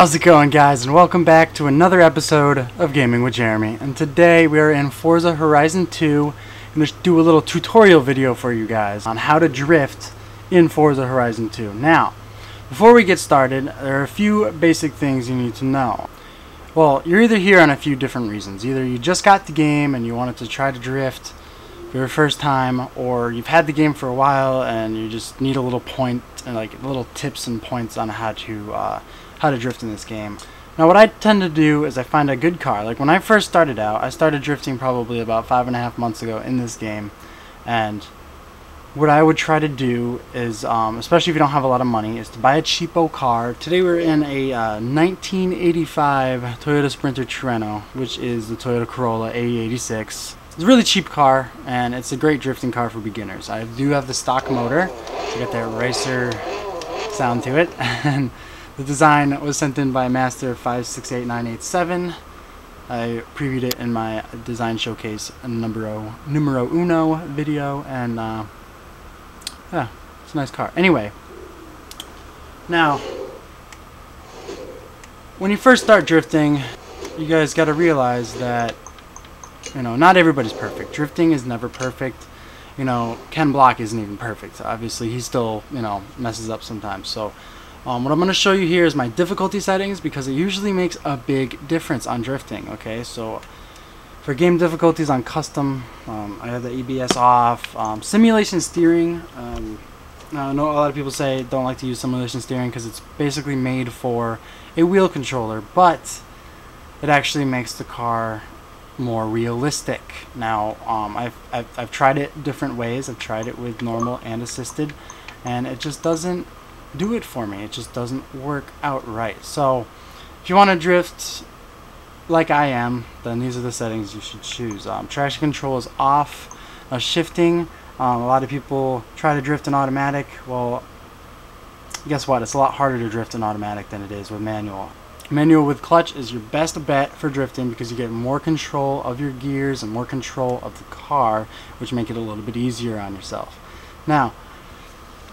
How's it going, guys, and welcome back to another episode of Gaming with Jeremy. And today we are in Forza Horizon 2 and just do a little tutorial video for you guys on how to drift in Forza Horizon 2. Now, before we get started, there are a few basic things you need to know. Well, you're either here on a few different reasons. Either you just got the game and you wanted to try to drift for your first time, or you've had the game for a while and you just need a little point and like little tips and points on how to drift in this game. Now, what I tend to do is I find a good car. Like when I first started out, I started drifting probably about 5.5 months ago in this game, and what I would try to do is, especially if you don't have a lot of money, is to buy a cheapo car. Today we're in a 1985 Toyota Sprinter Treno, which is the Toyota Corolla AE86. It's a really cheap car, and it's a great drifting car for beginners. I do have the stock motor, to get that racer sound to it, and the design was sent in by Master 568987. I previewed it in my design showcase numero uno video, and yeah, it's a nice car. Anyway, now when you first start drifting, you guys got to realize that, you know, not everybody's perfect. Drifting is never perfect. You know, Ken Block isn't even perfect. Obviously, he still, you know, messes up sometimes. So what I'm going to show you here is my difficulty settings, because it usually makes a big difference on drifting. Okay, so for game difficulties on custom, I have the EBS off. Simulation steering, I know a lot of people say don't like to use simulation steering because it's basically made for a wheel controller, but it actually makes the car more realistic. Now, I've tried it different ways. I've tried it with normal and assisted, and it just doesn't do it for me. It just doesn't work out right. So if you want to drift like I am, then these are the settings you should choose. Traction control is off. Shifting, a lot of people try to drift in automatic. Well, guess what? It's a lot harder to drift in automatic than it is with manual. Manual with clutch is your best bet for drifting, because you get more control of your gears and more control of the car, which make it a little bit easier on yourself. Now,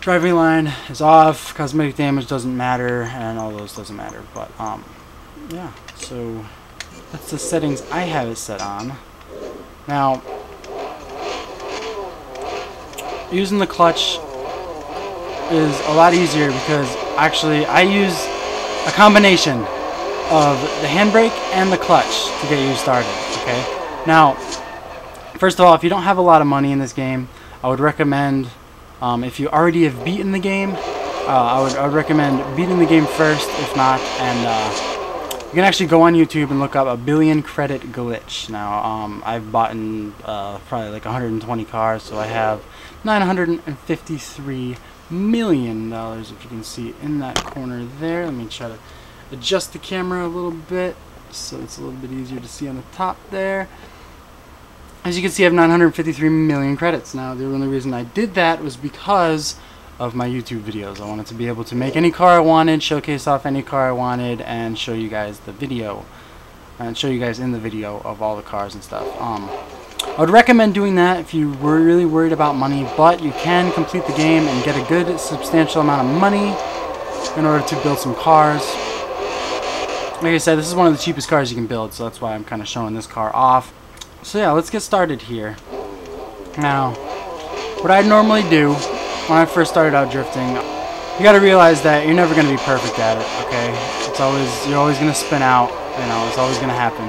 driving line is off, cosmetic damage doesn't matter, and all those doesn't matter. But yeah, so that's the settings I have it set on. Now, using the clutch is a lot easier, because actually I use a combination of the handbrake and the clutch to get you started. Okay, now first of all, if you don't have a lot of money in this game, I would recommend, if you already have beaten the game, I would recommend beating the game first, if not, and you can actually go on YouTube and look up a billion credit glitch. Now, I've bought probably like 120 cars, so I have $953 million, if you can see in that corner there. Let me try to adjust the camera a little bit so it's a little bit easier to see on the top there. As you can see, I have 953 million credits. Now, the only reason I did that was because of my YouTube videos. I wanted to be able to make any car I wanted, showcase off any car I wanted, and show you guys the video, and show you guys in the video of all the cars and stuff. I would recommend doing that if you were really worried about money, but you can complete the game and get a good substantial amount of money in order to build some cars. Like I said, this is one of the cheapest cars you can build, so that's why I'm kind of showing this car off. So yeah, let's get started here. Now, what I normally do when I first started out drifting, you got to realize that you're never going to be perfect at it. Okay, you're always going to spin out. You know, it's always going to happen.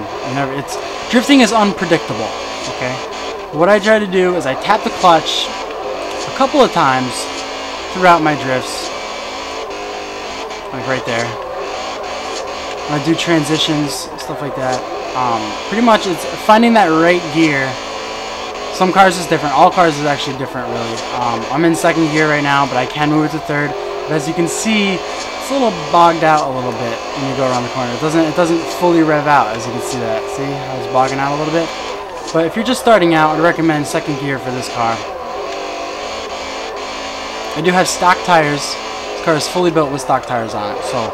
Drifting is unpredictable. Okay, what I try to do is I tap the clutch a couple of times throughout my drifts, like right there. I do transitions, stuff like that. Pretty much it's finding that right gear. Some cars is different. All cars is actually different, really. I'm in second gear right now, but I can move it to third. But as you can see, it's a little bogged out a little bit when you go around the corner. It doesn't fully rev out, as you can see that. See how it's bogging out a little bit? But if you're just starting out, I'd recommend second gear for this car. I do have stock tires. This car is fully built with stock tires on it, so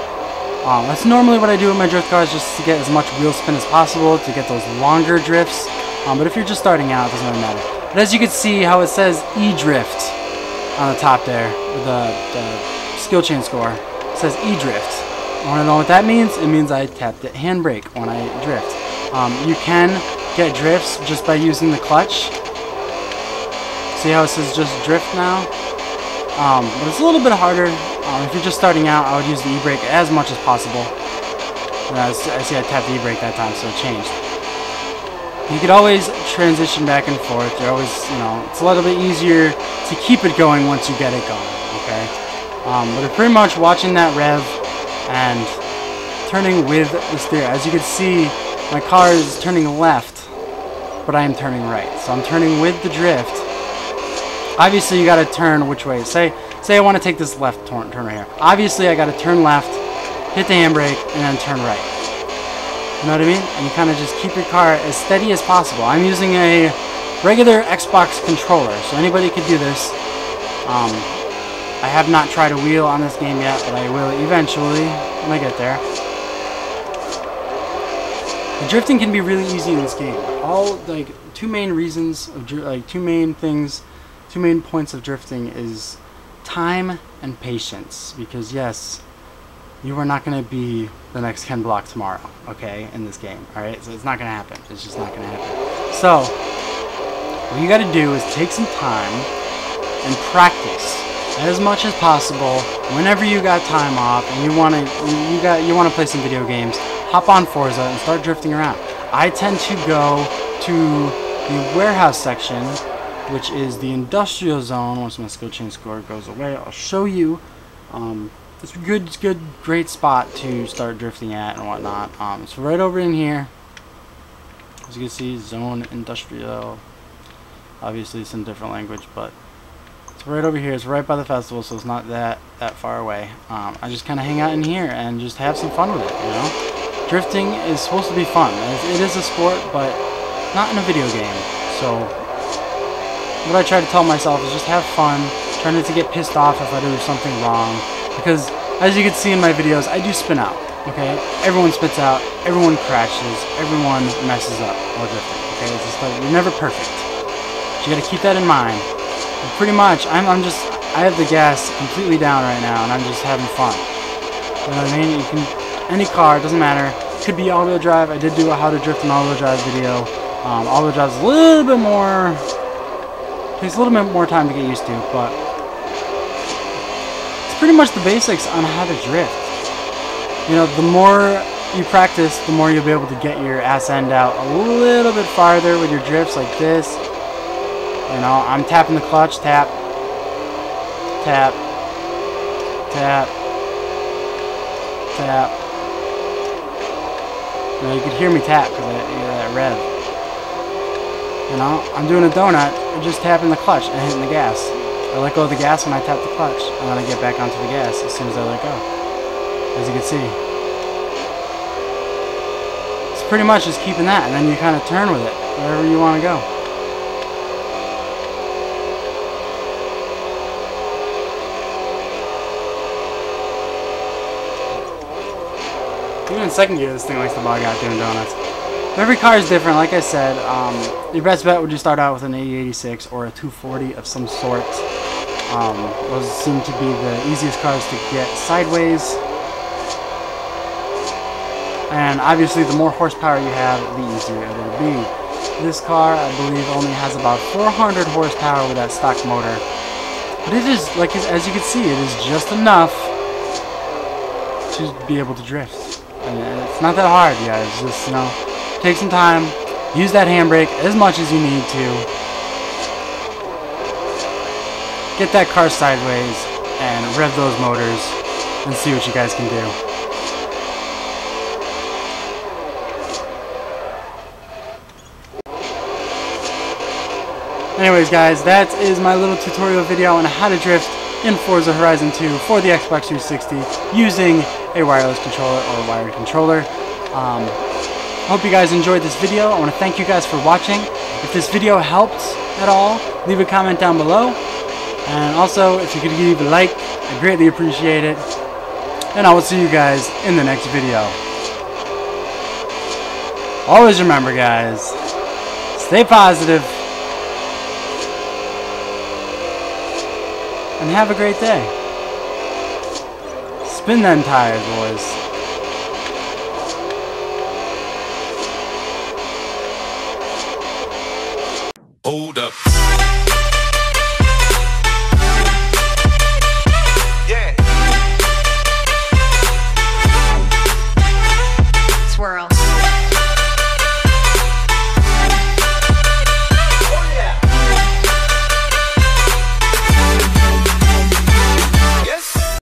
that's normally what I do with my drift cars, just to get as much wheel spin as possible, to get those longer drifts. But if you're just starting out, it doesn't really matter. But as you can see how it says E-Drift on the top there, with the skill chain score, it says E-Drift. Want to know what that means? It means I tap the handbrake when I drift. You can get drifts just by using the clutch. See how it says just drift now? But it's a little bit harder. If you're just starting out, I would use the e-brake as much as possible. And I see I tapped the e-brake that time, so it changed. You could always transition back and forth. You're always, you know, it's a little bit easier to keep it going once you get it going, okay? But it's pretty much watching that rev and turning with the steer. As you can see, my car is turning left, but I am turning right. So I'm turning with the drift. Obviously, you got to turn which way. Say I want to take this left turn right here. Obviously, I got to turn left, hit the handbrake, and then turn right. You know what I mean? And you kind of just keep your car as steady as possible. I'm using a regular Xbox controller, so anybody could do this. I have not tried a wheel on this game yet, but I will eventually when I get there. The drifting can be really easy in this game. All like two main reasons of two main points of drifting is time and patience. Because yes, you are not going to be the next Ken Block tomorrow, okay, in this game, alright? So it's not going to happen. It's just not going to happen. So, what you got to do is take some time and practice as much as possible whenever you got time off and you want to play some video games. Hop on Forza and start drifting around. I tend to go to the warehouse section, which is the industrial zone. Once my skill chain score goes away, I'll show you. It's a great spot to start drifting at and whatnot. It's right over in here. As you can see, zone industrial. Obviously, it's in a different language, but it's right over here. It's right by the festival, so it's not that far away. I just kind of hang out in here and just have some fun with it, you know? Drifting is supposed to be fun. It is a sport, but not in a video game. So, what I try to tell myself is just have fun. Try not to get pissed off if I do something wrong. Because, as you can see in my videos, I do spin out, okay? Everyone spits out, everyone crashes, everyone messes up while drifting, okay? It's just like, you're never perfect. But you gotta keep that in mind. And pretty much, I have the gas completely down right now, and I'm just having fun. You know what I mean? You can, any car, it doesn't matter. It could be all-wheel drive. I did do a how to drift an all-wheel drive video. All-wheel drive is a little bit more, takes a little bit more time to get used to, but pretty much the basics on how to drift. You know, the more you practice, the more you'll be able to get your ass end out a little bit farther with your drifts like this. You know, I'm tapping the clutch, tap, tap, tap, tap. You know, you could hear me tap because I hear that rev. You know, I'm doing a donut, just tapping the clutch and hitting the gas. I let go of the gas when I tap the clutch, and then I get back onto the gas as soon as I let go. As you can see. It's pretty much just keeping that, and then you kind of turn with it, wherever you want to go. Even in second gear, this thing likes to bog out doing donuts. Every car is different, like I said. Your best bet would you start out with an 8086 or a 240 of some sort. Those seem to be the easiest cars to get sideways. And obviously the more horsepower you have, the easier it will be. This car, I believe, only has about 400 horsepower with that stock motor. But it is, like, as you can see, it is just enough to be able to drift. And it's not that hard, guys. Just, you know, take some time, use that handbrake as much as you need to. Get that car sideways and rev those motors and see what you guys can do. Anyways, guys, that is my little tutorial video on how to drift in Forza Horizon 2 for the Xbox 360 using a wireless controller or a wired controller. Hope you guys enjoyed this video. I want to thank you guys for watching. If this video helped at all, leave a comment down below. And also, if you could leave a like, I greatly appreciate it. And I will see you guys in the next video. Always remember, guys, stay positive and have a great day. Spin them tires, boys.